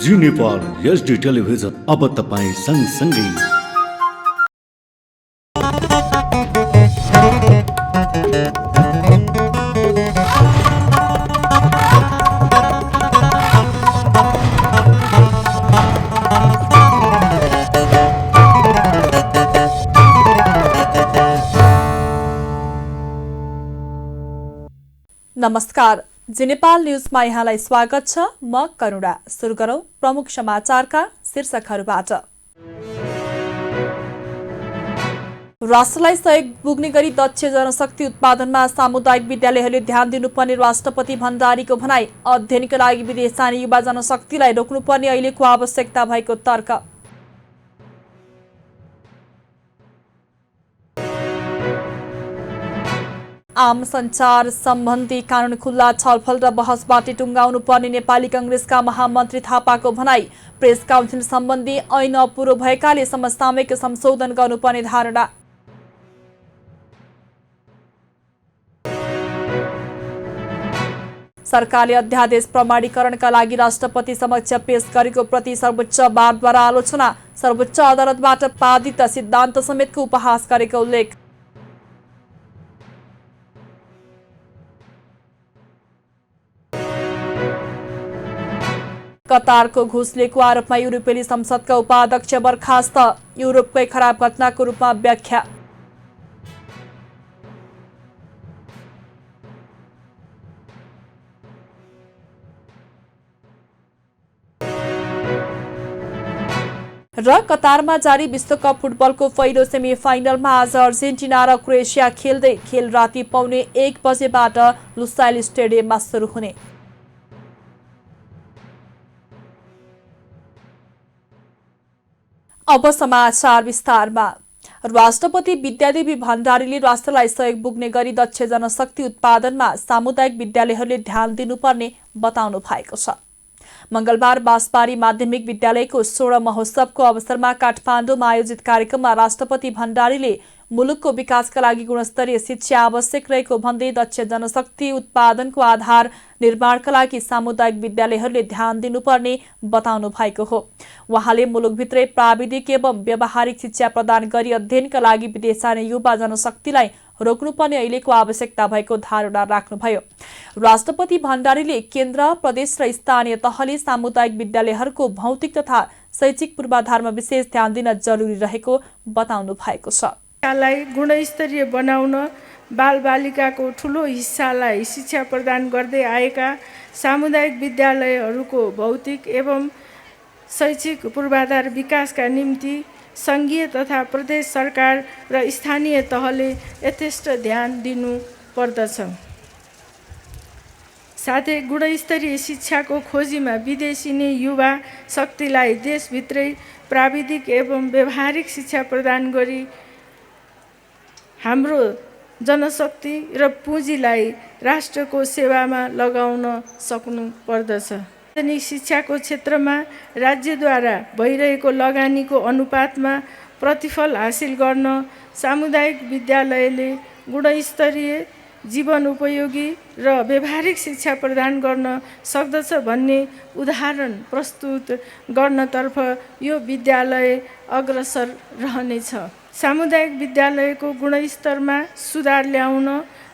जी Nepal HD television अब तपाईं सँगसँगै। नमस्कार, जी नेपाल न्युजमा यहाँलाई स्वागत छ। म करुणा। सुरु गरौं प्रमुख समाचारका शीर्षकहरूबाट। राष्ट्रलाई सहयोग पुग्ने गरी दक्ष जनशक्ति उत्पादनमा सामुदायिक विद्यालयहरूले ध्यान दिनुपर्ने राष्ट्रपति भण्डारीको भनाई। अध्ययनका लागि विदेश जाने युवा जनशक्तिलाई रोक्नुपर्ने अहिलेको आवश्यकता भएको तर्क। आम सञ्चार सम्बन्धी कानून खुल्ला छलफल र बहसबाट टुङ्गाउनु पर्ने नेपाली कांग्रेसका महामन्त्री थापाको भनाई। प्रेस काउन्सिल सम्बन्धी ऐन अपुरो भएकाले समसामयिक संशोधन गर्नुपर्ने धारणा। सरकारले अध्यादेश प्रमाणीकरणका लागि राष्ट्रपति समक्ष पेश गरेको प्रति सर्वोच्च बारद्वारा आलोचना। सर्वोच्च अदालतबाट पादित सिद्धान्त समेतको उपहास गरेको उल्लेख। कतारको घुस लिएको आरोपमा युरोपेली संसदका उपाध्यक्ष बर्खास्त। युरोपकै खराब घटनाको रूपमा व्याख्या। र कतारमा जारी विश्वकप फुटबलको पहिलो सेमी फाइनलमा आज अर्जेन्टिना र क्रोएसिया खेल्दै। खेल राति 1:15 बजेबाट लुसाइल स्टेडियममा सुरु हुने। अब समाचार विस्तारमा। राष्ट्रपति विद्यादेवी भण्डारीले राष्ट्रलाई सहयोग पुग्ने गरी दक्ष जनशक्ति उत्पादनमा सामुदायिक विद्यालयहरूले ध्यान दिनुपर्ने बताउनु भएको छ। मंगलबार बाँसबारी माध्यमिक विद्यालयको स्वर्ण महोत्सवको अवसरमा काठमाडौँमा आयोजित कार्यक्रममा राष्ट्रपति भण्डारीले मुलुकको विकासका लागि गुणस्तरीय शिक्षा आवश्यक रहेको भन्दै दक्ष जनशक्ति उत्पादनको आधार निर्माणका लागि सामुदायिक विद्यालयहरूले ध्यान दिनुपर्ने बताउनु भएको हो। उहाँले मुलुकभित्रै प्राविधिक एवं व्यावहारिक शिक्षा प्रदान गरी अध्ययनका लागि विदेश जाने युवा जनशक्तिलाई रोक्नुपर्ने अहिलेको आवश्यकता भएको धारणा राख्नुभयो। राष्ट्रपति भण्डारीले केन्द्र, प्रदेश र स्थानीय तहले सामुदायिक विद्यालयहरूको भौतिक तथा शैक्षिक पूर्वाधारमा विशेष ध्यान दिन जरुरी रहेको बताउनु भएको छ। शिक्षालाई गुणस्तरीय बनाउन बालबालिकाको ठूलो हिस्सालाई शिक्षा प्रदान गर्दै आएका सामुदायिक विद्यालयहरूको भौतिक एवं शैक्षिक पूर्वाधार विकासका निम्ति सङ्घीय तथा प्रदेश सरकार र स्थानीय तहले यथेष्ट ध्यान दिनु पर्दछ। साथै गुणस्तरीय शिक्षाको खोजीमा विदेशिने युवा शक्तिलाई देशभित्रै प्राविधिक एवं व्यावहारिक शिक्षा प्रदान गरी हाम्रो जनशक्ति र पुँजीलाई राष्ट्रको सेवामा लगाउन सक्नु पर्दछ। सार्वजनिक शिक्षाको क्षेत्रमा राज्यद्वारा भइरहेको लगानीको अनुपातमा प्रतिफल हासिल गर्न सामुदायिक विद्यालयले गुणस्तरीय जीवन उपयोगी र व्यावहारिक शिक्षा प्रदान गर्न सक्दछ भन्ने उदाहरण प्रस्तुत गर्नतर्फ यो विद्यालय अग्रसर रहनेछ। सामुदायिक विद्यालयको गुणस्तरमा सुधार ल्याउन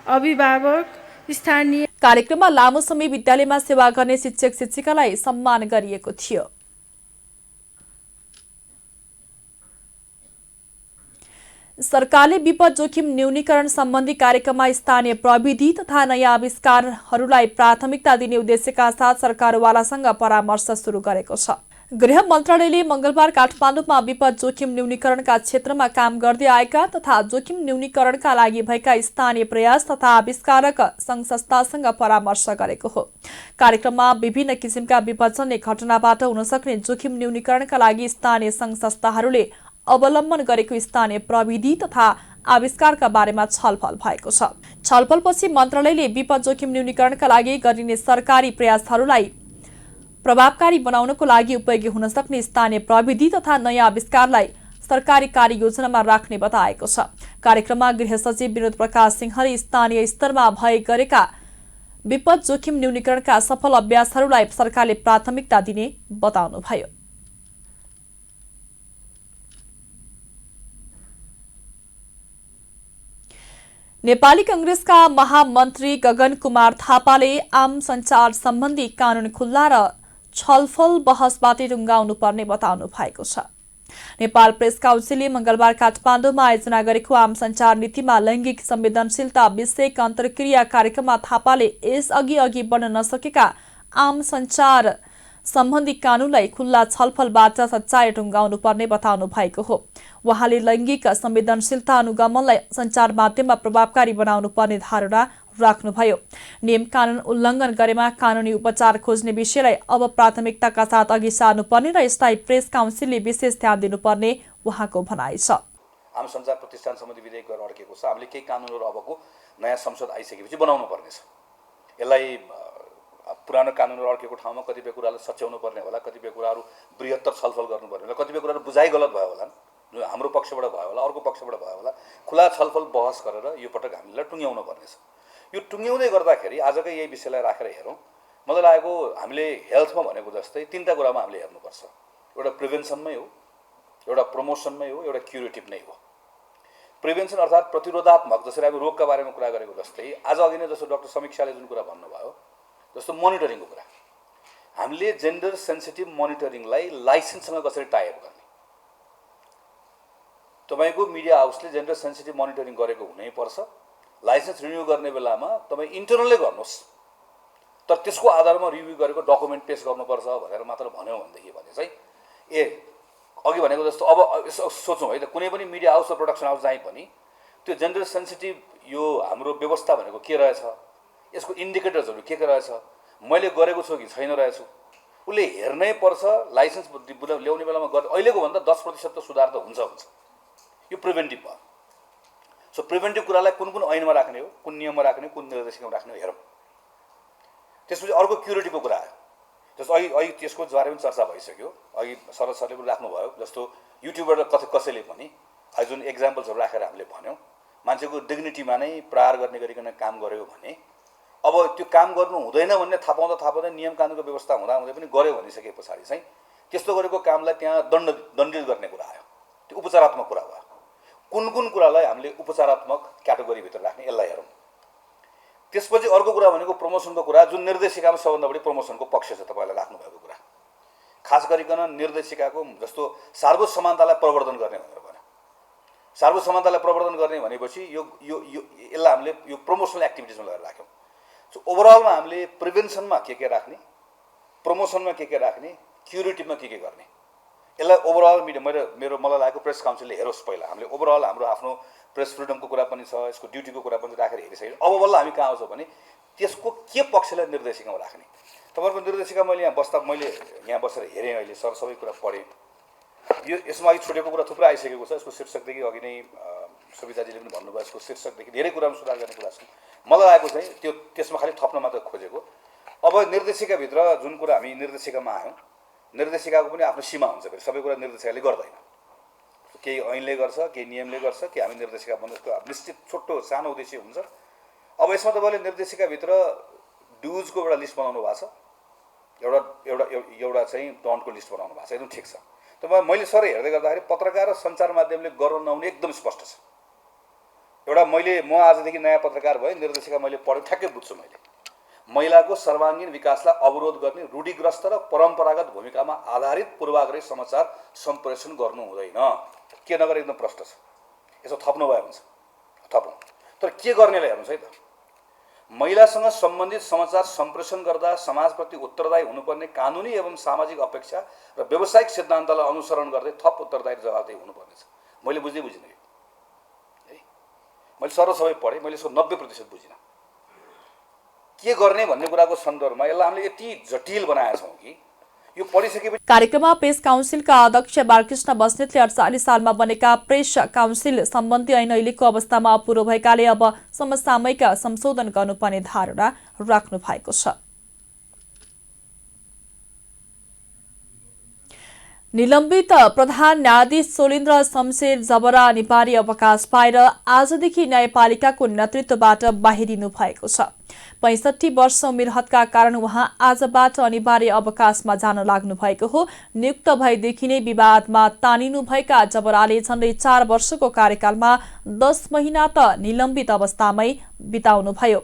अभिभावक, स्थानीय कार्यक्रममा लामो समय विद्यालयमा सेवा गर्ने शिक्षक शिक्षिकालाई सम्मान गरिएको थियो। सरकारले विपद जोखिम न्यूनीकरण सम्बन्धी कार्यक्रममा स्थानीय प्रविधि तथा नयाँ आविष्कारहरूलाई प्राथमिकता दिने उद्देश्यका साथ सरकारवालासँग परामर्श सुरु गरेको छ। गृह मन्त्रालयले मंगलबार काठमाडौँमा विपद जोखिम न्यूनीकरणका क्षेत्रमा काम गर्दै आएका तथा जोखिम न्यूनीकरणका लागि भएका स्थानीय प्रयास तथा आविष्कारक संघ संस्थासँग परामर्श गरेको हो। कार्यक्रममा विभिन्न किसिमका विपदजन्य घटनाबाट हुन सक्ने जोखिम न्यूनीकरणका लागि स्थानीय संघ संस्थाहरूले अवलम्बन गरेको स्थानीय प्रविधि तथा आविष्कारका बारेमा छलफल भएको छ। छलफलपछि मन्त्रालयले विपद जोखिम न्यूनीकरणका लागि गरिने सरकारी प्रयासहरूलाई प्रभावकारी बनाउनको लागि उपयोगी हुन सक्ने स्थानीय प्रविधि तथा नयाँ आविष्कारलाई सरकारी कार्ययोजनामा राख्ने बताएको छ। कार्यक्रममा गृह सचिव विनोद प्रकाश सिंहले स्थानीय स्तरमा भए गरेका विपद जोखिम न्यूनीकरणका सफल अभ्यासहरूलाई सरकारले प्राथमिकता दिने बताउनुभयो। नेपाली कांग्रेसका महामन्त्री गगन कुमार थापाले आम सञ्चार सम्बन्धी कानून खुल्ला र छलफल बहसबाटै टुङ्गाउनु पर्ने बताउनु भएको छ। नेपाल प्रेस काउन्सिलले मंगलबार काठमाडौँमा आयोजना गरेको आम सञ्चार नीतिमा लैंगिक संवेदनशीलता विषयक अन्तर्क्रिया कार्यक्रममा थापाले यसअघि अघि बढ्न नसकेका आम सञ्चार सम्बन्धी कानूनलाई खुल्ला छलफलबाट सच्चाइ टुङ्गाउनु पर्ने बताउनु भएको हो। उहाँले लैंगिक संवेदनशीलता अनुगमनलाई सञ्चार माध्यममा प्रभावकारी बनाउनु पर्ने धारणा राख्नुभयो। नियम कानून उल्लङ्घन गरेमा कानूनी उपचार खोज्ने विषयलाई अब प्राथमिकताका साथ अघि सार्नुपर्ने र यसलाई प्रेस काउन्सिलले विशेष ध्यान दिनुपर्ने उहाँको भनाइ छ। आम सञ्चार प्रतिष्ठान सम्बन्धी विधेयक गर्न अड्केको छ। हामीले केही कानुनहरू अबको नयाँ संसद आइसकेपछि बनाउनु पर्नेछ। यसलाई पुरानो कानुनहरू अड्केको ठाउँमा कतिपय कुरालाई सच्याउनु पर्ने होला, कतिपय कुराहरू बृहत्तर छलफल गर्नुपर्ने होला, कतिपय कुराहरू बुझाइ गलत भयो होला, हाम्रो पक्षबाट भयो होला, अर्को पक्षबाट भयो होला। खुला छलफल बहस गरेर यो पटक हामीले टुङ्ग्याउनु पर्नेछ। यो टुङ्ग्याउँदै गर्दाखेरि आजकै यही विषयलाई राखेर हेरौँ, मलाई लागेको हामीले हेल्थमा भनेको जस्तै तीनटा कुरामा हामीले हेर्नुपर्छ। एउटा प्रिभेन्सनमै हो, एउटा प्रमोसनमै हो, एउटा क्युरेटिभ नै हो। प्रिभेन्सन अर्थात् प्रतिरोधात्मक, जसरी हामी रोगका बारेमा कुरा गरेको जस्तै आज अघि नै जस्तो डाक्टर समीक्षाले जुन कुरा भन्नुभयो जस्तो मोनिटरिङको कुरा, हामीले जेन्डर सेन्सिटिभ मोनिटरिङलाई लाइसेन्ससँग कसरी टाइप गर्ने। तपाईँको मिडिया हाउसले जेन्डर सेन्सिटिभ मोनिटरिङ गरेको हुनैपर्छ। लाइसेन्स रिन्यू गर्ने बेलामा तपाईँ इन्टरनलै गर्नुहोस्, तर त्यसको आधारमा रिभ्यू गरेको डकुमेन्ट पेश गर्नुपर्छ भनेर मात्र भन्यो भनेदेखि भने चाहिँ अघि भनेको जस्तो अब सोचौँ है त, कुनै पनि मिडिया हाउस र प्रोडक्सन हाउस जहीँ पनि त्यो जेन्डर सेन्सिटिभ यो हाम्रो व्यवस्था भनेको के रहेछ, यसको इन्डिकेटर्सहरू के रहेछ, मैले गरेको छु कि छैन रहेछु, उसले हेर्नै पर्छ। लाइसेन्स ल्याउने बेलामा अहिलेको भन्दा 10% त सुधार त हुन्छ। यो प्रिभेन्टिभ भयो। सो प्रिभेन्टिभ कुरालाई कुन कुन ऐनमा राख्ने हो, कुन नियममा राख्ने हो, कुन निर्देशिकामा राख्ने हो हेरौँ। त्यसपछि अर्को क्युरेटिभको कुरा आयो। जस्तो अघि त्यसको बारे पनि चर्चा भइसक्यो। अघि शरद सरले पनि राख्नुभयो। जस्तो युट्युबबाट कसैले पनि जुन एक्जाम्पल्सहरू राखेर हामीले भन्यौँ, मान्छेको डिग्निटीमा नै प्रहार गर्ने गरिकन काम गर्यो भने अब त्यो काम गर्नु हुँदैन भन्ने थाहा पाउँदा नियम कानुनको व्यवस्था हुँदै पनि गऱ्यो भनिसके पछाडि चाहिँ त्यस्तो गरेको कामलाई त्यहाँ दण्डित गर्ने कुरा आयो। त्यो उपचारात्मक कुरा भयो। कुन कुन कुरालाई हामीले उपचारात्मक क्याटेगोरीभित्र राख्ने, यसलाई हेरौँ। त्यसपछि अर्को कुरा भनेको प्रमोसनको कुरा, जुन निर्देशिकामा सबभन्दा बढी प्रमोसनको पक्ष छ तपाईँलाई राख्नुभएको कुरा। खास गरिकन निर्देशिकाको जस्तो सार्वजनिक समानतालाई प्रवर्धन गर्ने भनेर भन्यो। सार्वजनिक समानतालाई प्रवर्धन गर्ने भनेपछि यसलाई हामीले यो प्रमोसनल एक्टिभिटिजमा लगेर राख्यौँ। सो ओभरअलमा हामीले प्रिभेन्सनमा के राख्ने, प्रमोसनमा के राख्ने, क्युरेटिभमा के गर्ने, यसलाई ओभरअल मलाई लागेको प्रेस काउन्सिलले हेरोस्। पहिला हामीले ओभरअल हाम्रो आफ्नो प्रेस फ्रिडमको कुरा पनि छ, यसको ड्युटीको कुरा पनि राखेर हेरिसक्यो। अब बल्ल हामी कहाँ आउँछौँ भने त्यसको के पक्षलाई निर्देशिकामा राख्ने। तपाईँहरूको निर्देशिका मैले यहाँ बसेर हेरेँ, अहिले सबै कुरा पढेँ। यसमा अघि छुटेको कुरा थुप्रै आइसकेको छ। यसको शीर्षकदेखि अघि नै सुविधाजीले पनि भन्नुभयो, यसको शीर्षकदेखि धेरै कुरामा सुधार गर्ने कुरा छ। मलाई लागेको चाहिँ त्यसमा खालि थप्न मात्र खोजेको। अब निर्देशिकाभित्र जुन कुरा हामी निर्देशिकामा आयौँ, निर्देशिकाको पनि आफ्नो सीमा हुन्छ। फेरि सबै कुरा निर्देशिकाले गर्दैन। केही ऐनले गर्छ, केही नियमले गर्छ, कि हामी निर्देशिका बनाउनुको निश्चित छोटो सानो उद्देश्य हुन्छ। अब यसमा तपाईँले निर्देशिकाभित्र ड्युजको एउटा लिस्ट बनाउनु भएको छ, एउटा चाहिँ डन्टको लिस्ट बनाउनु भएको छ। एकदम ठिक छ। तपाईँ मैले सर हेर्दै गर्दाखेरि पत्रकार र सञ्चार माध्यमले गर्न नहुने एकदम स्पष्ट छ। म आजदेखि नयाँ पत्रकार भएँ, निर्देशिका मैले पढेँ, ठ्याक्कै बुझ्छु। महिलाको सर्वाङ्गीण विकासलाई अवरोध गर्ने रूढिग्रस्त र परम्परागत भूमिकामा आधारित पूर्वाग्रही समाचार सम्प्रेषण गर्नु हुँदैन। के नगरे एकदम प्रष्ट छ। यसो थप्नु भयो हुन्छ थपौँ, तर के गर्नेलाई हेर्नुहोस् है त। महिलासँग सम्बन्धित समाचार सम्प्रेषण गर्दा समाजप्रति उत्तरदायी हुनुपर्ने कानुनी एवं सामाजिक अपेक्षा र व्यावसायिक सिद्धान्तलाई अनुसरण गर्दै थप उत्तरदायी जवाबदेही हुनुपर्नेछ। मैले बुझिनँ है। मैले सबै पढेँ, मैले यसको 90% बुझिनँ। के गर्ने भन्ने कुराको सन्दर्भमा यसलाई हामीले यति जटिल बनाएका छौँ कि यो पढिसकेपछि। कार्यक्रममा प्रेस काउन्सिलका अध्यक्ष बालकृष्ण बस्नेतले 48 सालमा बनेका प्रेस काउन्सिल सम्बन्धी ऐन अहिलेको अवस्थामा अपुरो भएकाले अब समसामयिक संशोधन गर्नुपर्ने धारणा राख्नु भएको छ। निलम्बित प्रधान न्यायाधीश सोलेन्द्र शमशेर जबरा निपारी अवकाश पाएर आजदेखि न्यायपालिकाको नेतृत्वबाट बाहिरिनु भएको छ। 65 वर्ष उमेर हदका कारण उहाँ आजबाट अनिवार्य अवकाशमा जान लाग्नु भएको हो। नियुक्त भएदेखि नै विवादमा तानिनु भएका जबराले झण्डै 4 वर्षको कार्यकालमा 10 महिना त निलम्बित अवस्थामै बिताउनुभयो।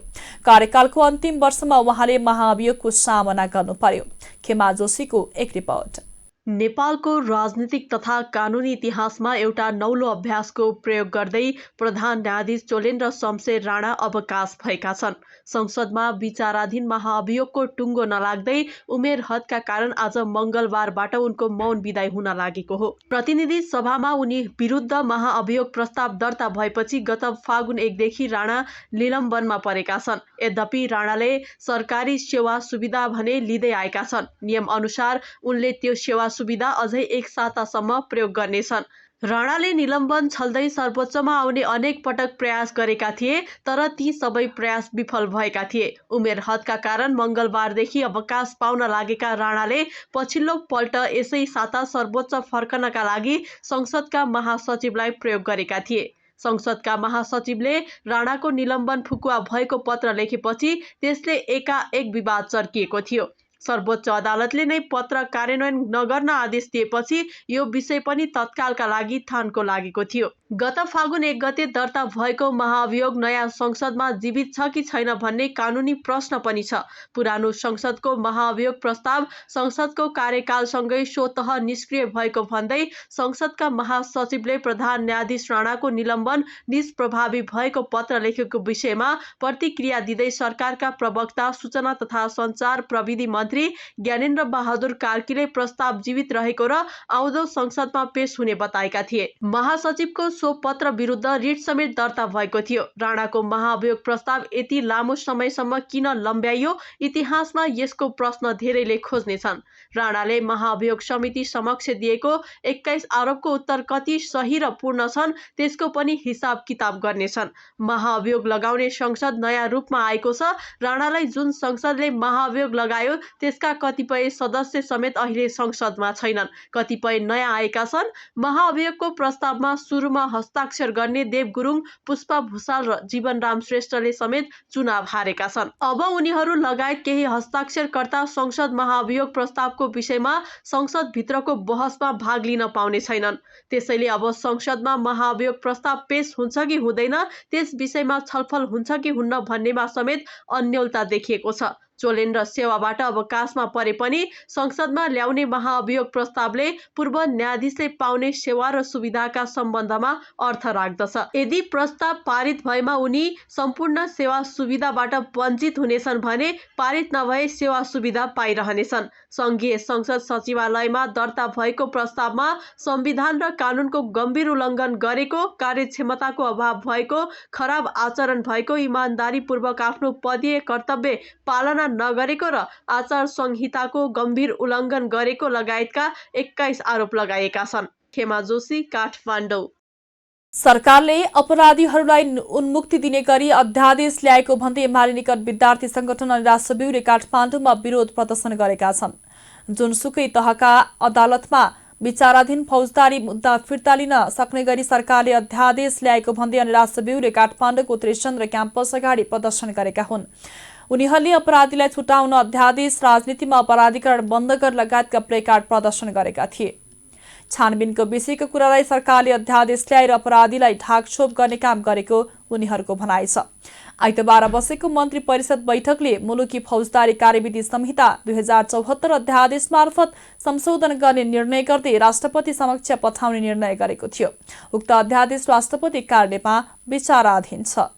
कार्यकालको अन्तिम वर्षमा उहाँले महाअभियोगको सामना गर्नु पर्यो। खेमा जोशीको एक रिपोर्ट। नेपालको राजनीतिक तथा कानुनी इतिहासमा एउटा नौलो अभ्यासको प्रयोग गर्दै प्रधान न्यायाधीश चोलेन्द्र शमशेर राणा अवकाश भएका छन्। संसदमा विचाराधीन महाअभियोगको टुङ्गो नलाग्दै उमेर हदका कारण आज मंगलबारबाट उनको मौन विदाई हुन लागेको हो। प्रतिनिधि सभामा उनी विरुद्ध महाअभियोग प्रस्ताव दर्ता भएपछि गत फागुन 1 देखि राणा निलम्बनमा परेका छन्। यद्यपि राणाले सरकारी सेवा सुविधा भने लिँदै आएका छन्। नियम अनुसार उनले त्यो सेवा सुविधा अझै 1 सातासम्म प्रयोग गर्नेछन्। राणाले निलम्बन छल्दै सर्वोच्चमा आउने अनेक पटक प्रयास गरेका थिए, तर ती सबै प्रयास विफल भएका थिए। उमेर हदका कारण मंगलबारदेखि अवकाश पाउन लागेका राणाले पछिल्लो पल्ट यसै साता सर्वोच्च फर्कनका लागि संसदका महासचिवलाई प्रयोग गरेका थिए। संसदका महासचिवले राणाको निलम्बन फुकुवा भएको पत्र लेखेपछि त्यसले एकाएक विवाद चर्किएको थियो। सर्वोच्च अदालतले नै पत्र कार्यान्वयन नगर्न आदेश दिएपछि यो विषय पनि तत्कालका लागि थानको लागेको थियो। गत फागुन 1 गते दर्ता भएको महाअभियोग नयाँ संसदमा जीवित छ कि छैन भन्ने कानुनी प्रश्न पनि छ। पुरानो संसदको महाअभियोग प्रस्ताव संसदको कार्यकालसँगै स्वतः निष्क्रिय भएको भन्दै संसदका महासचिवले प्रधान न्यायाधीश राणाको निलम्बन निष्प्रभावी भएको पत्र लेखेको विषयमा प्रतिक्रिया दिँदै सरकारका प्रवक्ता सूचना तथा सञ्चार प्रविधि मन्त्री ज्ञानेन्द्र बहादुर कार्कीले प्रस्ताव जीवित रहेको र आउँदो संसदमा पेश हुने बताएका थिए। महासचिवको सो पत्र विरुद्ध रिट समेत दर्ता भएको थियो। राणाको महाअभियोग प्रस्ताव यति लामो समयसम्म किन लम्ब्याइयो, इतिहासमा यसको प्रश्न धेरैले खोज्नेछन्। राणाले महाअभियोग समिति समक्ष दिएको 21 आरोपको उत्तर कति सही र पूर्ण छन् त्यसको पनि हिसाब किताब गर्नेछन्। महाअभियोग लगाउने संसद नयाँ रूपमा आएको छ। राणालाई जुन संसदले महाअभियोग लगायो त्यसका कतिपय सदस्य समेत अहिले संसदमा छैनन्। कतिपय नयाँ आएका छन्। महाअभियोगको प्रस्तावमा सुरुमा हस्ताक्षर गर्ने देव गुरुङ, पुष्पा भुषाल र जीवनराम श्रेष्ठले समेत चुनाव हारेका छन्। अब उनीहरू लगायत केही हस्ताक्षरकर्ता संसद महाअभियोग प्रस्तावको विषयमा संसदभित्रको बहसमा भाग लिन पाउने छैनन्। त्यसैले अब संसदमा महाअभियोग प्रस्ताव पेश हुन्छ कि हुँदैन, त्यस विषयमा छलफल हुन्छ कि हुन्न भन्नेमा समेत अन्योलता देखिएको छ। चोलेन्द्र सेवाबाट अवकाशमा परे पनि संसदमा ल्याउने महाअभियोग प्रस्तावले पूर्व न्यायाधीशले पाउने सेवा र सुविधाका सम्बन्धमा अर्थ राख्दछ। यदि प्रस्ताव पारित भएमा उनी सम्पूर्ण सेवा सुविधाबाट वञ्चित हुनेछन् भने पारित नभए सेवा सुविधा पाइरहनेछन्। संघीय संसद सचिवालयमा दर्ता भएको प्रस्तावमा संविधान र कानूनको गम्भीर उल्लङ्घन गरेको, कार्यक्षमताको अभाव भएको, खराब आचरण भएको, इमानदारीपूर्वक आफ्नो पदीय कर्तव्य पालना नगरेको र आचार संहिताको गम्भीर उल्लङ्घन गरेको लगायतका 21 आरोप लगाएका छन्। खेमा जोशी, काठमाडौँ। सरकारले अपराधीहरूलाई उन्मुक्ति दिने गरी अध्यादेश ल्याएको भन्दै एमाले निकट विद्यार्थी संगठन अनि राष्ट्रव्यूहले काठमाडौँमा विरोध प्रदर्शन गरेका छन्। जुनसुकै तहका अदालतमा विचाराधीन फौजदारी मुद्दा फिर्ता लिन सक्ने गरी सरकारले अध्यादेश ल्याएको भन्दै अनि राष्ट्रव्यूहले काठमाडौँको त्रिचन्द्र क्याम्पस अगाडि प्रदर्शन गरेका हुन्। उनीहरूले अपराधीलाई छुटाउन अध्यादेश, राजनीतिमा अपराधीकरण बन्द गर लगायतका प्लेकार्ड प्रदर्शन गरेका थिए। छानबिनको विषयको कुरालाई सरकारले अध्यादेश ल्याएर अपराधीलाई ढाकछोप गर्ने काम गरेको उनीहरूको भनाइ छ। आइतबार बसेको मन्त्री परिषद बैठकले मुलुकी फौजदारी कार्यविधि संहिता 2074 अध्यादेश मार्फत संशोधन गर्ने निर्णय गर्दै राष्ट्रपति समक्ष पठाउने निर्णय गरेको थियो। उक्त अध्यादेश राष्ट्रपति कार्यालयमा विचाराधीन छ।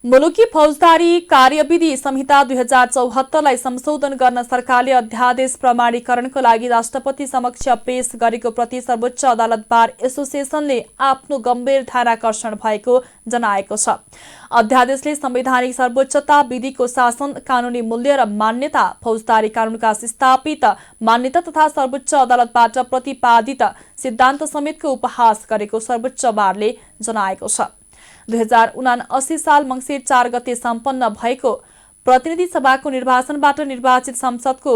मुलुकी फौजदारी कार्यविधि संहिता 2074लाई संशोधन गर्न सरकारले अध्यादेश प्रमाणीकरणको लागि राष्ट्रपति समक्ष पेश गरेको प्रति सर्वोच्च अदालत बार एसोसिएसनले आफ्नो गम्भीर ध्यानाकर्षण भएको जनाएको छ। अध्यादेशले संवैधानिक सर्वोच्चता, विधिको शासन, कानूनी मूल्य र मान्यता, फौजदारी कानूनका स्थापित मान्यता तथा सर्वोच्च अदालतबाट प्रतिपादित सिद्धान्त समेतको उपहास गरेको सर्वोच्च बारले जनाएको छ। 2079 साल मङ्सिर 4 गते सम्पन्न भएको प्रतिनिधि सभाको निर्वाचनबाट निर्वाचित संसदको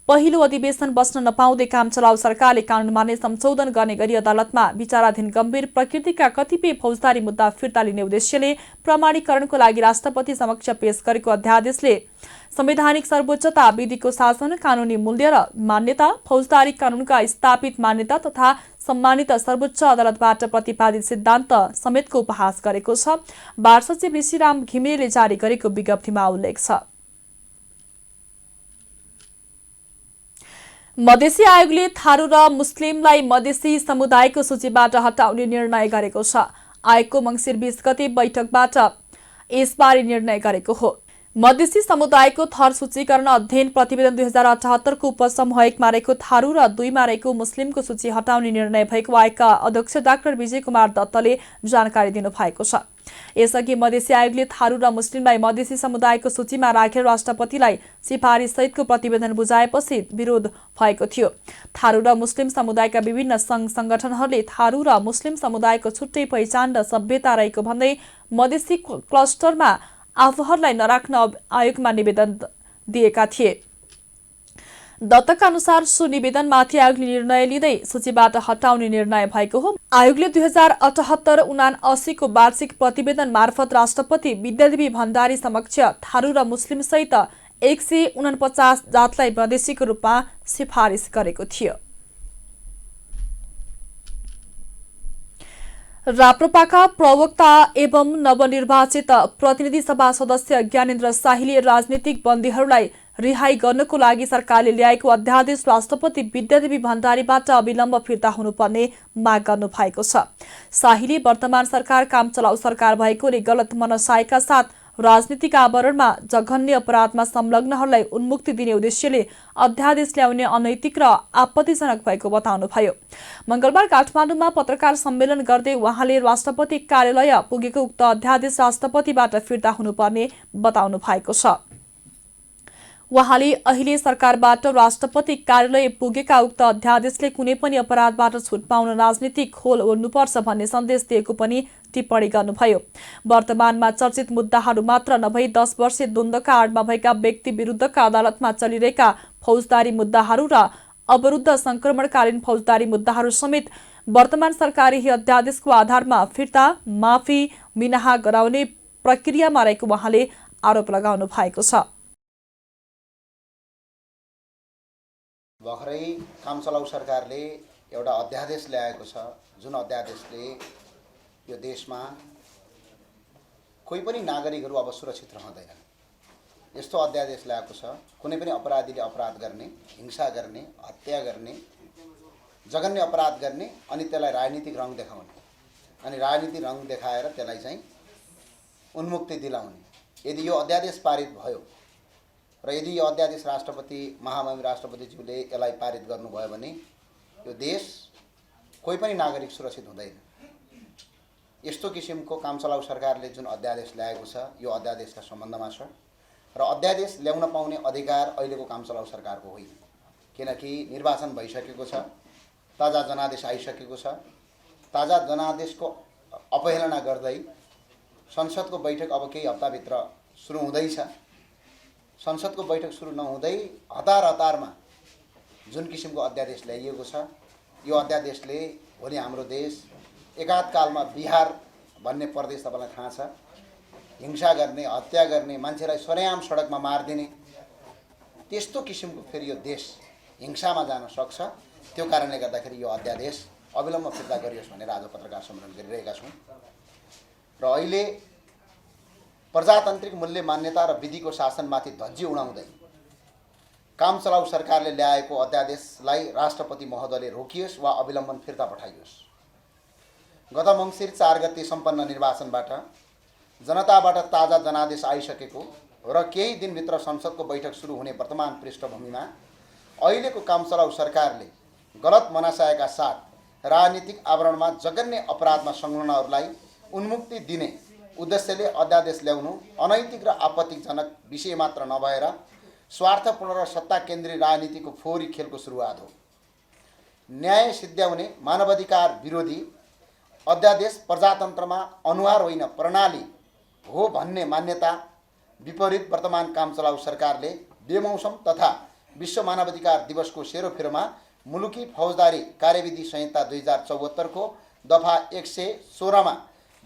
पहिलो अधिवेशन बस्न नपाउँदै काम चलाउ सरकारले कानूनमा नै संशोधन गर्ने गरी अदालतमा विचाराधीन गम्भीर प्रकृतिका कतिपय फौजदारी मुद्दा फिर्ता लिने उद्देश्यले प्रमाणीकरणको लागि राष्ट्रपति समक्ष पेश गरेको अध्यादेशले संवैधानिक सर्वोच्चता, विधिको शासन, कानूनी मूल्य र मान्यता, फौजदारी कानूनका स्थापित मान्यता तथा सम्मानित सर्वोच्च अदालतबाट प्रतिपादित सिद्धान्त समेतको उपहास गरेको छ। बार सचिव ऋषिराम घिमिरेले जारी गरेको विज्ञप्तिमा उल्लेख छ। मधेसी आयोगले थारू र मुस्लिमलाई मधेसी समुदायको सूचीबाट हटाउने निर्णय गरेको छ। आयोगको मङ्सिर 20 गते बैठकबाट यसबारे निर्णय गरेको हो। मधेसी समुदायको थर सूचीकरण अध्ययन प्रतिवेदन 2078 को उपसमूह 1 मा रहेको थारू र 2 मा रहेको मुस्लिमको सूची हटाउने निर्णय भएको आयोगका अध्यक्ष डाक्टर विजय कुमार दत्तले जानकारी दिनुभएको छ। यसअघि मधेसी आयोगले थारू र मुस्लिमलाई मधेसी समुदायको सूचीमा राखेर राष्ट्रपतिलाई सिफारिस सहितको प्रतिवेदन बुझाएपछि विरोध भएको थियो। थारू र मुस्लिम समुदायका विभिन्न संघ संगठनहरूले थारू र मुस्लिम समुदायको छुट्टै पहिचान र सभ्यता रहेको भन्दै मधेसी क्लस्टरमा आफूहरूलाई नराख्न आयोगमा निवेदन दिएका थिए। दत्तका अनुसार सो निवेदनमाथि आयोगले निर्णय लिँदै सूचीबाट हटाउने निर्णय भएको हो। आयोगले 2078-79 को वार्षिक प्रतिवेदन मार्फत राष्ट्रपति विद्यादेवी भण्डारी समक्ष थारू र मुस्लिम सहित 149 जातलाई मधेसीको रूपमा सिफारिस गरेको थियो। राप्रपाका प्रवक्ता एवं नवनिर्वाचित प्रतिनिधि सभा सदस्य ज्ञानेन्द्र शाहीले राजनीतिक बन्दीहरूलाई रिहाई गर्नको लागि सरकारले ल्याएको अध्यादेश राष्ट्रपति विद्यादेवी भण्डारीबाट अविलम्ब फिर्ता हुनुपर्ने माग गर्नु भएको छ। शाहीले वर्तमान सरकार काम चलाउ सरकार भएकोले गलत मनसायका साथ राजनीतिक आवरणमा जघन्य अपराधमा संलग्नहरूलाई उन्मुक्ति दिने उद्देश्यले अध्यादेश ल्याउने अनैतिक र आपत्तिजनक भएको बताउनुभयो। मंगलबार काठमाडौँमा पत्रकार सम्मेलन गर्दै उहाँले राष्ट्रपति कार्यालय पुगेको उक्त अध्यादेश राष्ट्रपतिबाट फिर्ता हुनुपर्ने बताउनु भएको छ। उहाँले अहिले सरकारबाट राष्ट्रपति कार्यालय पुगेका उक्त अध्यादेशले कुनै पनि अपराधबाट छुट पाउन राजनीतिक खोल ओर्नुपर्छ भन्ने सन्देश दिएको पनि टिप्पणी गर्नुभयो। वर्तमानमा चर्चित मुद्दाहरू मात्र नभई 10 वर्षे द्वन्द्वका आडमा भएका व्यक्ति विरुद्धका अदालतमा चलिरहेका फौजदारी मुद्दाहरू र अवरुद्ध संक्रमणकालीन फौजदारी मुद्दाहरू समेत वर्तमान सरकारले यही अध्यादेशको आधारमा फिर्ता, माफी, मिनाहा गराउने प्रक्रियामा रहेको उहाँले आरोप लगाउनु भएको छ। भर्खरै काम चलाउ सरकारले एउटा अध्यादेश ल्याएको छ, जुन अध्यादेशले यो देशमा कोही पनि नागरिकहरू अब सुरक्षित रहँदैनन्। यस्तो अध्यादेश ल्याएको छ, कुनै पनि अपराधीले अपराध गर्ने, हिंसा गर्ने, हत्या गर्ने, जघन्य अपराध गर्ने अनि त्यसलाई राजनीतिक रङ देखाउने अनि राजनीतिक रङ देखाएर त्यसलाई चाहिँ उन्मुक्ति दिलाउने। यदि यो अध्यादेश पारित भयो र यदि यो अध्यादेश राष्ट्रपति महामहिम राष्ट्रपतिज्यूले यसलाई पारित गर्नुभयो भने यो देश कोही पनि नागरिक सुरक्षित हुँदैन। यस्तो किसिमको काम चलाउ सरकारले जुन अध्यादेश ल्याएको छ यो अध्यादेशका सम्बन्धमा छ र अध्यादेश ल्याउन पाउने अधिकार अहिलेको काम चलाउ सरकारको होइन, किनकि निर्वाचन भइसकेको छ, ताजा जनादेश आइसकेको छ। ताजा जनादेशको अपहेलना गर्दै संसदको बैठक अब केही हप्ताभित्र सुरु हुँदैछ। संसदको बैठक सुरु नहुँदै हतारमा जुन किसिमको अध्यादेश ल्याइएको छ यो अध्यादेशले भोलि हाम्रो देश एकातकालमा बिहार भन्ने प्रदेश तपाईँलाई थाहा छ, हिंसा गर्ने, हत्या गर्ने, मान्छेलाई सरेआम सडकमा मारिदिने त्यस्तो किसिमको फेरि यो देश हिंसामा जान सक्छ। त्यो कारणले गर्दाखेरि यो अध्यादेश अविलम्ब फिर्ता गरियोस् भनेर आज पत्रकार सम्मेलन गरिरहेका छौँ। र अहिले प्रजातान्त्रिक मूल्य, मान्यता र विधिको शासनमाथि धज्जी उडाउँदै काम चलाउ सरकारले ल्याएको अध्यादेशलाई राष्ट्रपति महोदयले रोकियोस् वा अविलम्बन फिर्ता पठाइयोस्। गत मङ्सिर 4 गते सम्पन्न निर्वाचनबाट जनताबाट ताजा जनादेश आइसकेको र केही दिनभित्र संसदको बैठक सुरु हुने वर्तमान पृष्ठभूमिमा अहिलेको काम चलाउ सरकारले गलत मनासायका साथ राजनीतिक आवरणमा जघन्य अपराधमा संलग्नहरूलाई उन्मुक्ति दिने उद्देश्यले अध्यादेश ल्याउनु अनैतिक र आपत्तिजनक विषय मात्र नभएर स्वार्थपूर्ण र सत्ता केन्द्रीय राजनीतिको फोहोरी खेलको सुरुवात हो। न्याय सिद्ध्याउने मानवाधिकार विरोधी अध्यादेश प्रजातन्त्रमा अनुहार होइन प्रणाली हो भन्ने मान्यता विपरीत वर्तमान काम चलाउ सरकारले बेमौसम तथा विश्व मानवाधिकार दिवसको सेरोफेरोमा मुलुकी फौजदारी कार्यविधि संहिता 2074 को दफा 116 मा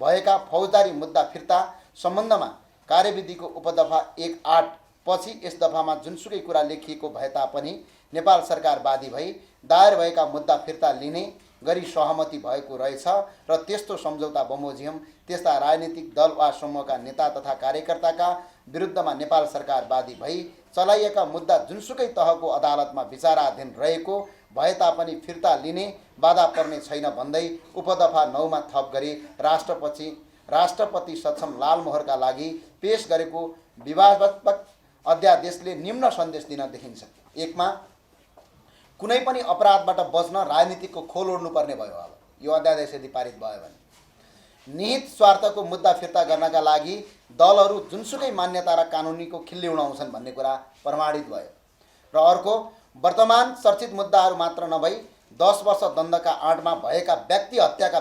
भएका फौजदारी मुद्दा फिर्ता सम्बन्धमा कार्यविधिको उपदफा 1(8) पछि यस दफामा जुनसुकै कुरा लेखिएको भए तापनि नेपाल सरकार बादी भई दायर भएका मुद्दा फिर्ता लिने गरी सहमति भएको रहेछ र त्यस्तो सम्झौता बमोजिम त्यस्ता राजनीतिक दल वा समूहका नेता तथा कार्यकर्ताका विरुद्धमा नेपाल सरकार बादी भई चलाइएका मुद्दा जुनसुकै तहको अदालतमा विचाराधीन रहेको भए तापनि फिर्ता लिने बाधा पर्ने छैन भन्दै उपदफा 9 मा थप गरी राष्ट्रपति सक्षम लालमोहरका लागि पेश गरेको विवादात्मक अध्यादेशले निम्न सन्देश दिन देखिन्छ। 1 मा कुनै पनि अपराधबाट बच्न राजनीतिको खोल ओड्नुपर्ने भयो। अब यो अध्यादेश यदि पारित भयो भने निहित स्वार्थको मुद्दा फिर्ता गर्नका लागि दलहरू जुनसुकै मान्यता र कानुनीको खिल्ली उडाउँछन् भन्ने कुरा प्रमाणित भयो। र अर्को, वर्तमान चर्चित मुद्दाहरू मात्र नभई 10 वर्ष दण्डका आडमा भएका व्यक्ति हत्याका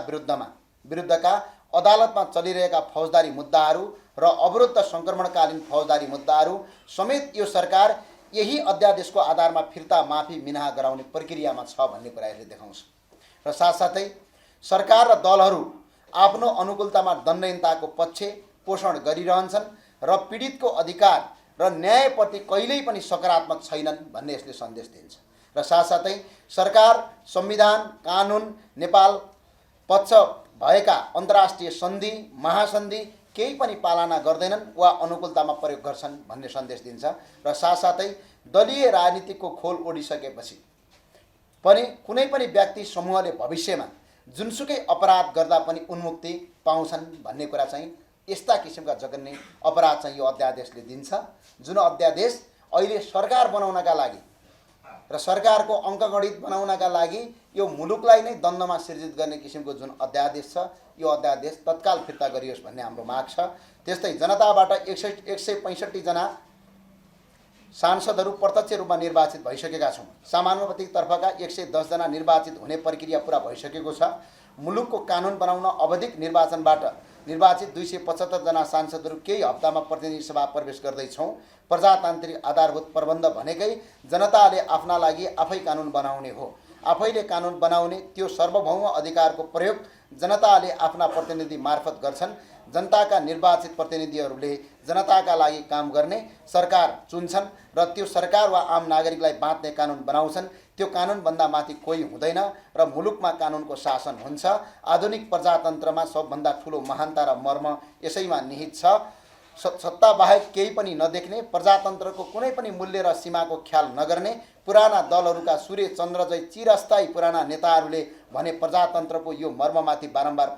विरुद्धका अदालतमा चलिरहेका फौजदारी मुद्दाहरू र अवरुद्ध सङ्क्रमणकालीन फौजदारी मुद्दाहरू समेत यो सरकार यही अध्यादेशको आधारमा फिर्ता माफी मिनाहा गराउने प्रक्रियामा छ भन्ने कुरा यसले देखाउँछ। र साथसाथै सरकार र दलहरू आफ्नो अनुकूलतामा दण्डहीनताको पक्ष पोषण गरिरहन्छन् र पीडितको अधिकार र न्यायप्रति कहिल्यै पनि सकारात्मक छैनन् भन्ने यसले सन्देश दिन्छ। र साथसाथै सरकार संविधान, कानुन, नेपाल पक्ष भएका अन्तर्राष्ट्रिय सन्धि, महासन्धि केही पनि पालना गर्दैनन् वा अनुकूलतामा प्रयोग गर्छन् भन्ने सन्देश दिन्छ। र साथसाथै दलीय राजनीतिको खोल ओडिसकेपछि पनि कुनै पनि व्यक्ति समूहले भविष्यमा जुनसुकै अपराध गर्दा पनि उन्मुक्ति पाउँछन् भन्ने कुरा चाहिँ यस्ता किसिमका जघन्य अपराध चाहिँ यो अध्यादेशले दिन्छ। जुन अध्यादेश अहिले सरकार बनाउनका लागि र सरकारको अङ्कगणित बनाउनका लागि यो मुलुकलाई नै द्वन्द्वमा सिर्जित गर्ने किसिमको जुन अध्यादेश छ, यो अध्यादेश तत्काल फिर्ता गरियोस् भन्ने हाम्रो माग छ। त्यस्तै जनताबाट 165 जना सांसदहरू प्रत्यक्ष रूपमा निर्वाचित भइसकेका छौँ। समानुपातिक तर्फका 110 जना निर्वाचित हुने प्रक्रिया पुरा भइसकेको छ। मुलुकको कानुन बनाउन अवधिक निर्वाचनबाट निर्वाचित 275 जना सांसदहरू केही हप्तामा प्रतिनिधि सभा प्रवेश गर्दैछौँ। प्रजातान्त्रिक आधारभूत प्रबन्ध भनेकै जनताले आफ्ना लागि आफै कानुन बनाउने हो। आफैले कानुन बनाउने त्यो सार्वभौम अधिकारको प्रयोग जनताले आफ्ना प्रतिनिधि मार्फत गर्छन्। जनताका निर्वाचित प्रतिनिधिहरूले जनताका लागि काम गर्ने सरकार चुन्छन् र त्यो सरकार वा आम नागरिकलाई बाँच्ने कानुन बनाउँछन्। त्यो कानुनभन्दा माथि कोही हुँदैन र मुलुकमा कानुनको शासन हुन्छ। आधुनिक प्रजातन्त्रमा सबभन्दा ठुलो महानता र मर्म यसैमा निहित छ। सत्ता बाहेक केही पनि नदेख्ने, प्रजातन्त्रको कुनै पनि मूल्य र सीमाको ख्याल नगर्ने पुराना दलहरूका सूर्य चन्द्र जै चिरस्थायी पुराना नेताहरूले भने प्रजातन्त्रको यो मर्ममाथि बारम्बार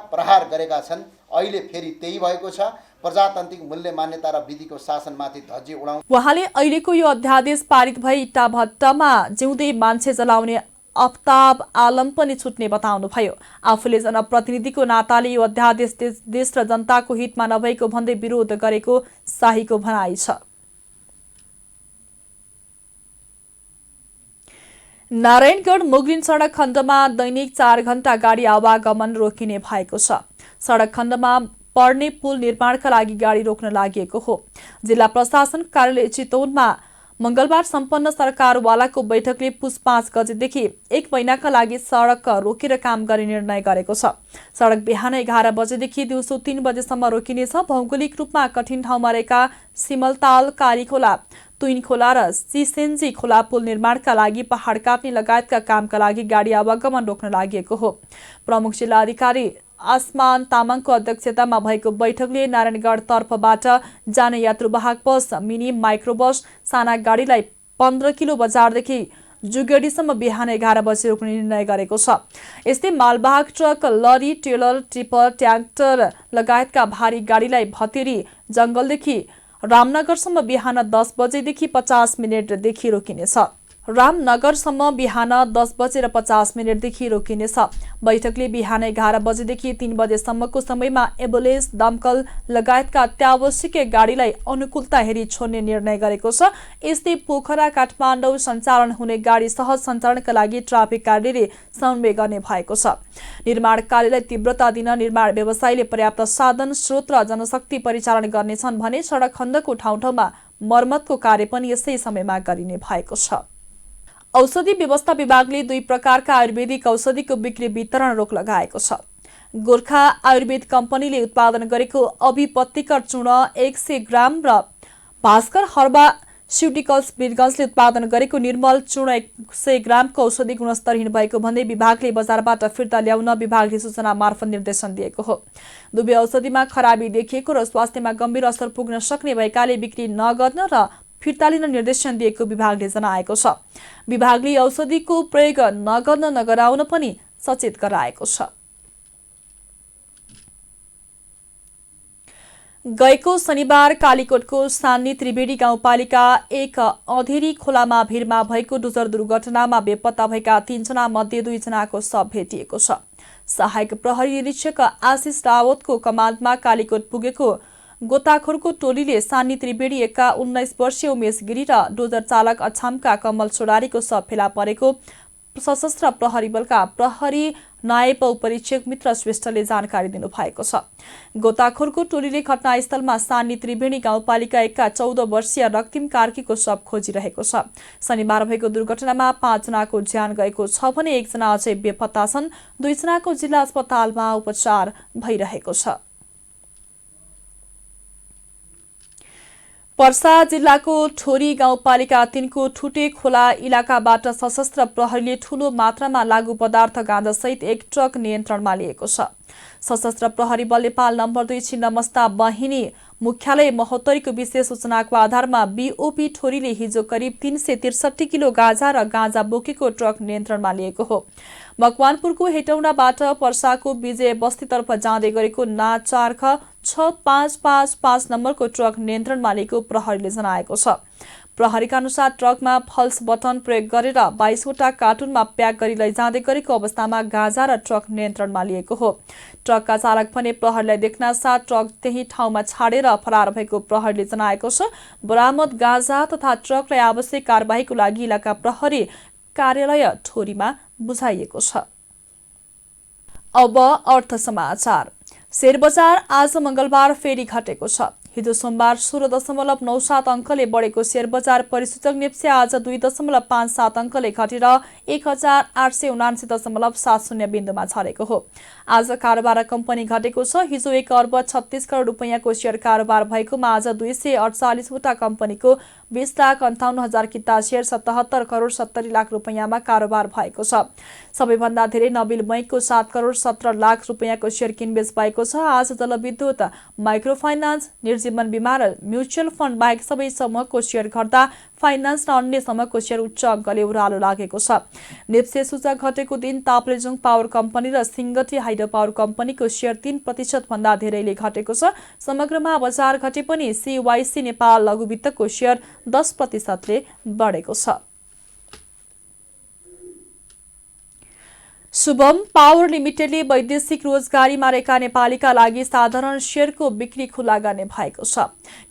प्रहार गरेका छन्। अहिले फेरि त्यही भएको छ। प्रजातान्त्रिक मूल्य मान्यता र विधिको शासनमाथि धज्जी उडाउँ। उहाँले अहिलेको यो अध्यादेश पारित भई इट्टा भट्टामा जिउँदै मान्छे जलाउने अफ्ताब आलम पनि छुट्ने बताउनुभयो। आफूले जनप्रतिनिधिको नाताले यो अध्यादेश देश र जनताको हितमा नभएको भन्दै विरोध गरेको शाहीको भनाइ छ। नारायणगढ मुगलिन सडक खण्डमा दैनिक 4 घण्टा गाडी आवागमन रोकिने भएको छ। सडक खण्डमा पर्ने पुल निर्माणका लागि गाडी रोक्न लागि हो। जिल्ला प्रशासन कार्यालय चितवनमा मंगलबार सम्पन्न सरकारवालाको बैठकले पुस 5 गतेदेखि 1 महिनाका लागि सडक रोकेर काम गर्ने निर्णय गरेको छ। सडक बिहान 11 बजेदेखि दिउँसो 3 बजेसम्म रोकिनेछ। भौगोलिक रूपमा कठिन ठाउँमा रहेका सिमलताल, कालीखोला, तुइनखोला र सिसेन्जी खोला पुल निर्माणका लागि पहाड काट्ने लगायतका कामका लागि गाडी आवागमन रोक्न लागि हो। प्रमुख जिल्ला अधिकारी आसमान तामाङको अध्यक्षतामा भएको बैठकले नारायणगढ तर्फबाट जाने यात्रुवाहक बस, मिनी माइक्रो बस, साना गाडीलाई 15 किलो बजारदेखि जुगेडीसम्म बिहान 11 बजे रोक्ने निर्णय गरेको छ। यस्तै मालवाहक ट्रक, लरी, टेलर, टिपर, ट्र्याक्टर लगायतका भारी गाडीलाई भतेरी जंगलदेखि रामनगरसम्म बिहान 10 बजेदेखि 50 मिनेटदेखि रोकिनेछ। रामनगरसम्म बिहान 10:50 रोकिनेछ। बैठकले बिहान 11 बजेदेखि 3 बजेसम्मको समयमा एम्बुलेन्स, दमकल लगायतका अत्यावश्यकीय गाडीलाई अनुकूलता हेरी छोड्ने निर्णय गरेको छ। यस्तै पोखरा काठमाडौँ सञ्चालन हुने गाडी सहज सञ्चालनका लागि ट्राफिक कार्यले समन्वय गर्ने भएको छ। निर्माण कार्यलाई तीव्रता दिन निर्माण व्यवसायीले पर्याप्त साधन, स्रोत र जनशक्ति परिचालन गर्नेछन् भने सडक खण्डको ठाउँ मर्मतको कार्य पनि यसै समयमा गरिने भएको छ। औषधि व्यवस्था विभागले 2 प्रकारका आयुर्वेदिक औषधिको बिक्री वितरण रोक लगाएको छ। गोर्खा आयुर्वेद कम्पनीले उत्पादन गरेको अभिपत्तिकर चूर्ण 100 ग्राम र भास्कर हर्बा स्युटिकल्स वीरगन्जले उत्पादन गरेको निर्मल चूर्ण 100 ग्रामको औषधि गुणस्तरहीन भएको भन्दै विभागले बजारबाट फिर्ता ल्याउन विभागले सूचना मार्फत निर्देशन दिएको हो। दुवै औषधिमा खराबी देखिएको र स्वास्थ्यमा गम्भीर असर पुग्न सक्ने भएकाले बिक्री नगर्न र फिर्ता लिन निर्देशन दिएको विभागले जनाएको छ। विभागले औषधिको प्रयोग नगराउन पनि सचेत गराएको छ। गएको शनिबार कालीकोटको सान्नी त्रिवेणी गाउँपालिका 1 अधेरी खोलामा भिरमा भएको डुजर दुर्घटनामा बेपत्ता भएका 3 जना मध्ये 2 जनाको शव भेटिएको छ। सहायक प्रहरी निरीक्षक आशिष रावतको कमान्डमा कालीकोट पुगेको गोताखोरको टोलीले सान्नी त्रिवेणी 19 वर्षीय उमेश गिरी र डोजर चालक अछामका कमल छोडारीको शव फेला परेको सशस्त्र प्रहरी बलका प्रहरी नायब उपरीक्षक मित्र श्रेष्ठले जानकारी दिनुभएको छ। गोताखोरको टोलीले घटनास्थलमा सान्नी त्रिवेणी गाउँपालिका 1 का 14 वर्षीय रक्तिम कार्कीको शव खोजिरहेको छ। शनिबार भएको दुर्घटनामा 5 जनाको ज्यान गएको छ भने 1 जना अझै बेपत्ता छन्। 2 जनाको जिल्ला अस्पतालमा उपचार भइरहेको छ। पर्सा जिल्लाको ठोरी गाउँपालिका 3 को ठुटे खोला इलाकाबाट सशस्त्र प्रहरीले ठूलो मात्रामा लागू पदार्थ गाँजासहित 1 ट्रक नियन्त्रणमा लिएको छ। सशस्त्र प्रहरी बल नेपाल नम्बर 2 छिन्नमस्ता बहिनी मुख्यालय महोत्तरीको विशेष सूचनाको आधारमा बीओपी ठोरीले हिजो करिब 363 किलो गाँजा र गाँजा बोकेको ट्रक नियन्त्रणमा लिएको हो। मकवानपुरको हेटौडाबाट पर्साको विजय बस्तीतर्फ जाँदै गरेको ना चार्ख 6555 नम्बरको ट्रक नियन्त्रणमा लिएको प्रहरीले जनाएको छ। प्रहरीका अनुसार ट्रकमा फल्स बटन प्रयोग गरेर 22 वटा कार्टुनमा प्याक गरी लैजाँदै गरेको अवस्थामा गाँजा र ट्रक नियन्त्रणमा लिएको हो। ट्रकका चालक भने प्रहरीलाई देख्न साथ ट्रक त्यही ठाउँमा छाडेर फरार भएको प्रहरीले जनाएको छ। बरामद गाँजा तथा ट्रकलाई आवश्यक कारबाहीको लागि इलाका प्रहरी कार्यालय ठोरीमा बुझाइएको छ। अब अर्थ समाचार। शेयर बजार आज मंगलबार फेरि घटेको छ। हिजो सोमबार 16.97 अङ्कले बढेको शेयर बजार परिसूचक नेप्से आज 2.57 अङ्कले घटेर 1879.70 बिन्दुमा झरेको हो। आज कारोबार कम्पनी घटेको छ। हिजो 1 अर्ब 36 करोड रुपैयाँको शेयर कारोबार भएकोमा आज 248 वटा कम्पनीको 20,58,000 किता शेयर 77 करोड 70 लाख रुपैयाँमा कारोबार भएको छ। सबैभन्दा धेरै नबिल बैंकको 7 करोड 17 लाख रुपैयाँको शेयर किनबेच भएको छ। आज जलविद्युत, माइक्रो फाइनान्स, निर्जीवन बीमा र म्युचुअल फन्ड बाहेक सबै समूहको शेयर घट्दा फाइनान्स र अन्य समूहको शेयर उच्च अङ्कले उरालो लागेको छ। नेप्से सूचक घटेको दिन ताप्लेजुङ पावर कम्पनी र सिंगटी हाइड्रो पावर कम्पनीको शेयर 3% भन्दा धेरैले घटेको छ। समग्रमा बजार घटे पनि सीवाईसी नेपाल लघुवित्तको शेयर 10% बढेको छ। शुभम पावर लिमिटेडले वैदेशिक रोजगारीमा रहेका नेपालीका लागि साधारण शेयरको बिक्री खुला गर्ने भएको छ।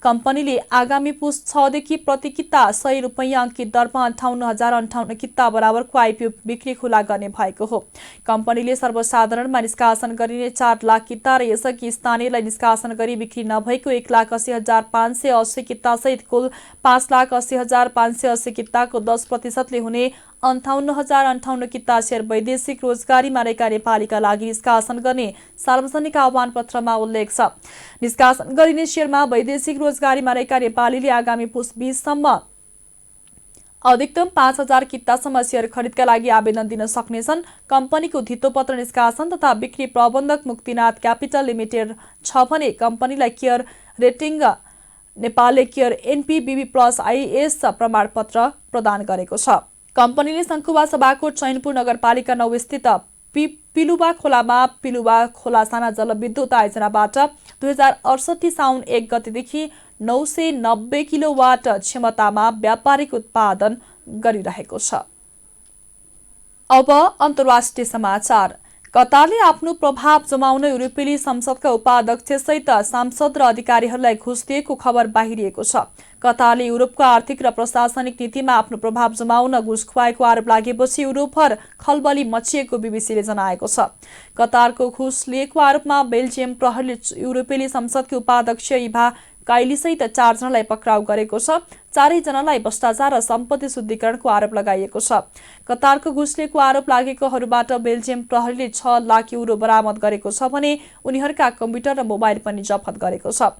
कम्पनीले आगामी पुस 6 देखि प्रति किता 100 रुपैयाँ अङ्कित दरमा 58,058 किता बराबरको आइपिओ बिक्री खुला गर्ने भएको हो। कम्पनीले सर्वसाधारणमा निष्कासन गरिने 4 लाख किता र यसअघि स्थानीयलाई निष्कासन गरी बिक्री नभएको 1,80,580 किता सहित कुल 5,80,580 किताको 10% ले हुने 58,058 किता शेयर वैदेशिक रोजगारीमा रहेका नेपालीका लागि निष्कासन गर्ने सार्वजनिक आह्वान पत्रमा उल्लेख छ। निष्कासन गरिने शेयरमा वैदेशिक रोजगारीमा रहेका नेपालीले आगामी पुस 20 सम्म अधिकतम 5,000 कितासम्म शेयर खरिदका लागि आवेदन दिन सक्नेछन्। कम्पनीको धितोपत्र निष्कासन तथा बिक्री प्रबन्धक मुक्तिनाथ क्यापिटल लिमिटेड छ भने कम्पनीलाई केयर रेटिङ नेपालले केयर NPBB+ IAS प्रमाणपत्र प्रदान गरेको छ। कम्पनीले शङ्खुवा सभाकोट चैनपुर नगरपालिका 9 स्थित पिलुवा खोलामा पिलुवा खोला साना जलविद्युत आयोजनाबाट 2068 साउन 1 गतेदेखि 990 किलोवाट क्षमतामा व्यापारिक उत्पादन गरिरहेको छ। अब अन्तर्राष्ट्रिय समाचार। कतारले आफ्नो प्रभाव जमाउन युरोपेली संसदका उपाध्यक्षसहित सांसद र अधिकारीहरूलाई घुस दिएको खबर बाहिरिएको छ। कतारले युरोपको आर्थिक र प्रशासनिक नीतिमा आफ्नो प्रभाव जमाउन घुस खुवाएको आरोप लागेपछि युरोपभर खलबली मचिएको बीबीसीले जनाएको छ। कतारको घुस लिएको आरोपमा बेल्जियम प्रहरीले युरोपेली संसदकी उपाध्यक्ष इभा काइलीसहित 4 जनालाई पक्राउ गरेको छ। 4 जनालाई भ्रष्टाचार र सम्पत्ति शुद्धिकरणको आरोप लगाइएको छ। कतारको घुस लिएको आरोप लागेकोहरूबाट बेल्जियम प्रहरीले 6 लाख युरो बरामद गरेको छ भने उनीहरूका कम्प्युटर र मोबाइल पनि जफत गरेको छ।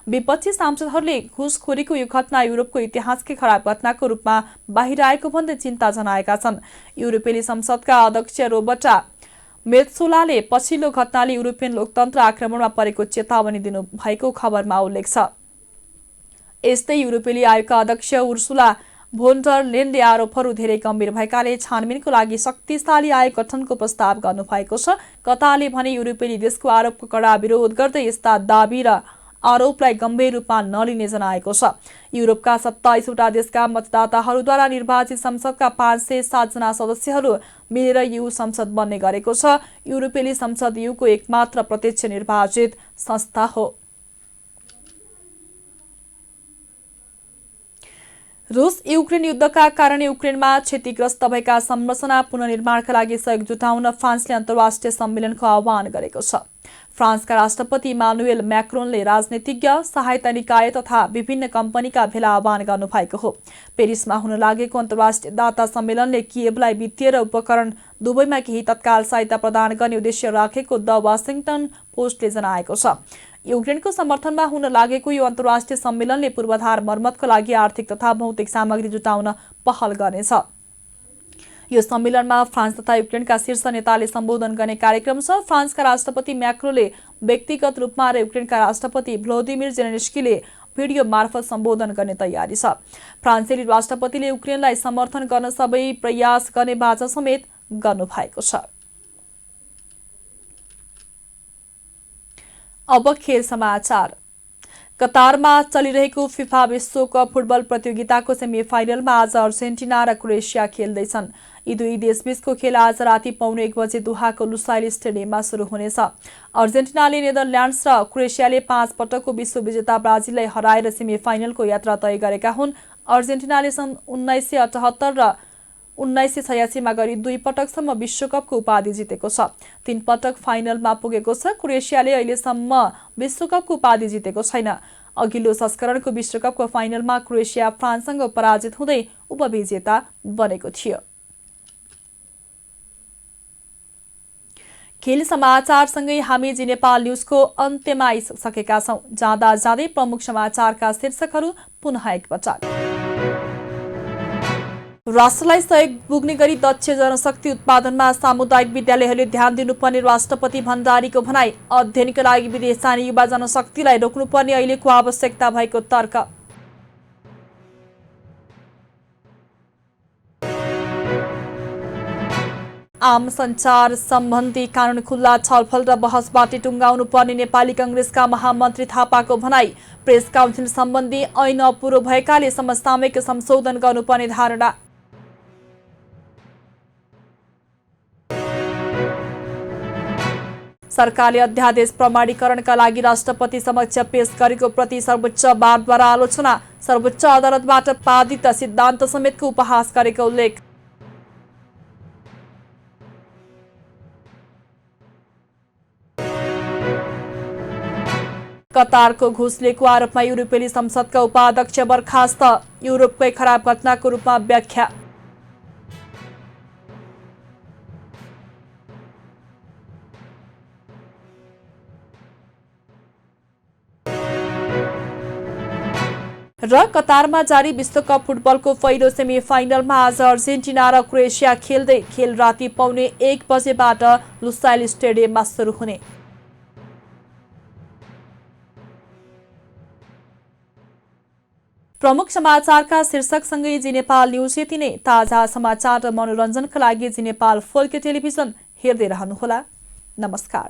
विपक्षी सांसदहरूले घुसखोरीको यो घटना युरोपको इतिहासकै खराब घटनाको रूपमा बाहिर आएको भन्दै चिन्ता जनाएका छन्। युरोपेली संसदका अध्यक्ष रोबर्टा मेत्सोलाले पछिल्लो घटनाले युरोपियन लोकतन्त्र आक्रमणमा परेको चेतावनी दिनुभएको खबरमा उल्लेख छ। यस्तै युरोपेली आयोगका अध्यक्ष उर्सुला भोन डर लेनले आरोपहरू धेरै गम्भीर भएकाले छानबिनको लागि शक्तिशाली आयोग गठनको प्रस्ताव गर्नुभएको छ। कतारले भने युरोपेली देशको आरोपको कडा विरोध गर्दै यस्ता दाबी र आरोपलाई गम्भीर रूपमा नलिने जनाएको छ। युरोपका 27 वटा देशका मतदाताहरूद्वारा निर्वाचित संसदका 507 जना सदस्यहरू मिलेर यू संसद बन्ने गरेको छ। युरोपेली संसद यूको एकमात्र प्रत्यक्ष निर्वाचित संस्था हो। रूस युक्रेन युद्धका कारण युक्रेनमा क्षतिग्रस्त भएका संरचना पुनर्निर्माणका लागि सहयोग जुटाउन फ्रान्सले अन्तर्राष्ट्रिय सम्मेलनको आह्वान गरेको छ। फ्रान्सका राष्ट्रपति इमानुएल मैक्रोनले राजनीतिज्ञ, सहायता निकाय तथा विभिन्न कम्पनीका भेला आह्वान गर्नुभएको हो। पेरिसमा हुन लागेको अन्तर्राष्ट्रिय दाता सम्मेलनले किएभलाई वित्तीय र उपकरण दुवैमा केही तत्काल सहायता प्रदान गर्ने उद्देश्य राखेको द वाशिंगटन पोस्टले जनाएको छ। युक्रेनको समर्थनमा हुन लागेको यो अन्तर्राष्ट्रिय सम्मेलनले पूर्वाधार मर्मतको लागि आर्थिक तथा भौतिक सामग्री जुटाउन पहल गर्नेछ। यो सम्मेलनमा फ्रान्स तथा युक्रेनका शीर्ष नेताले सम्बोधन गर्ने कार्यक्रम छ। फ्रान्सका राष्ट्रपति मैक्रोनले व्यक्तिगत रूपमा र युक्रेनका राष्ट्रपति भ्लोदिमिर जेलेन्स्कीले भिडियो मार्फत सम्बोधन गर्ने तयारी छ। फ्रान्सेली राष्ट्रपतिले युक्रेनलाई समर्थन गर्न सबै प्रयास गर्ने बाचा समेत गर्नुभएको छ। अब खेल समाचार। कतारमा चलिरहेको फिफा विश्वकप फुटबल प्रतियोगिताको सेमिफाइनलमा आज अर्जेन्टिना र क्रोएसिया खेल्दैछन्। यी दुई देशबीचको खेल आज राति 1:15 बजे दोहाको लुसाइल स्टेडियममा सुरु हुनेछ। अर्जेन्टिनाले नेदरल्यान्ड्स र क्रोएसियाले 5 पटकको विश्व विजेता ब्राजिललाई हराएर सेमिफाइनलको यात्रा तय गरेका हुन्। अर्जेन्टिनाले सन् 1978 र 1986 मा गरी 2 पटकसम्म विश्वकपको उपाधि जितेको छ। 3 पटक फाइनलमा पुगेको छ। क्रोएसियाले अहिलेसम्म विश्वकपको उपाधि जितेको छैन। अघिल्लो संस्करणको विश्वकपको फाइनलमा क्रोएसिया फ्रान्ससँग पराजित हुँदै उपविजेता बनेको थियो। खेल समाचारसँगै हामी जी नेपाल न्युजको अन्त्यमा आइसकेका छौं। जाँदा जाँदै प्रमुख समाचारका शीर्षकहरू पुनः एकपटक। राष्ट्रलाई सहयोग पुग्ने गरी दक्ष जनशक्ति उत्पादनमा सामुदायिक विद्यालयहरूले ध्यान दिनुपर्ने राष्ट्रपति भण्डारीको भनाई। अध्ययनका लागि विदेश जाने युवा जनशक्तिलाई रोक्नुपर्ने अहिलेको आवश्यकता भएको तर्क। आम सञ्चार सम्बन्धी कानून खुल्ला छलफल र बहसबाट टुङ्गाउनु पर्ने नेपाली कांग्रेसका महामन्त्री थापाको भनाई। प्रेस काउन्सिल सम्बन्धी ऐन अपुरो भएकाले समसामयिक संशोधन गर्नुपर्ने धारणा। सरकारले अध्यादेश प्रमाणीकरणका लागि राष्ट्रपति समक्ष पेश गरेको प्रति सर्वोच्च बारद्वारा आलोचना। सर्वोच्च अदालतबाट पादित सिद्धान्त समेतको उपहास गरेको उल्लेख। कतारको घुस लिएको आरोपमा युरोपेली संसदका उपाध्यक्ष बर्खास्त। युरोपकै खराब घटनाको रूपमा व्याख्या। र कतारमा जारी विश्वकप फुटबलको पहिलो सेमिफाइनलमा आज अर्जेन्टिना र क्रोएसिया खेल्दै। खेल राति 1:15 बजेबाट लुसाइल स्टेडियममा सुरु हुने। प्रमुख समाचारका शीर्षकसँगै जी नेपाल न्युज यति नै। ताजा समाचार र मनोरञ्जनका लागि जी नेपाल फोल्क टेलिभिजन हेर्दै रहनुहोला। नमस्कार।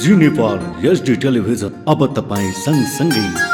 जी नेपाल HD टेलिभिजन अब तपाईँ सँगसँगै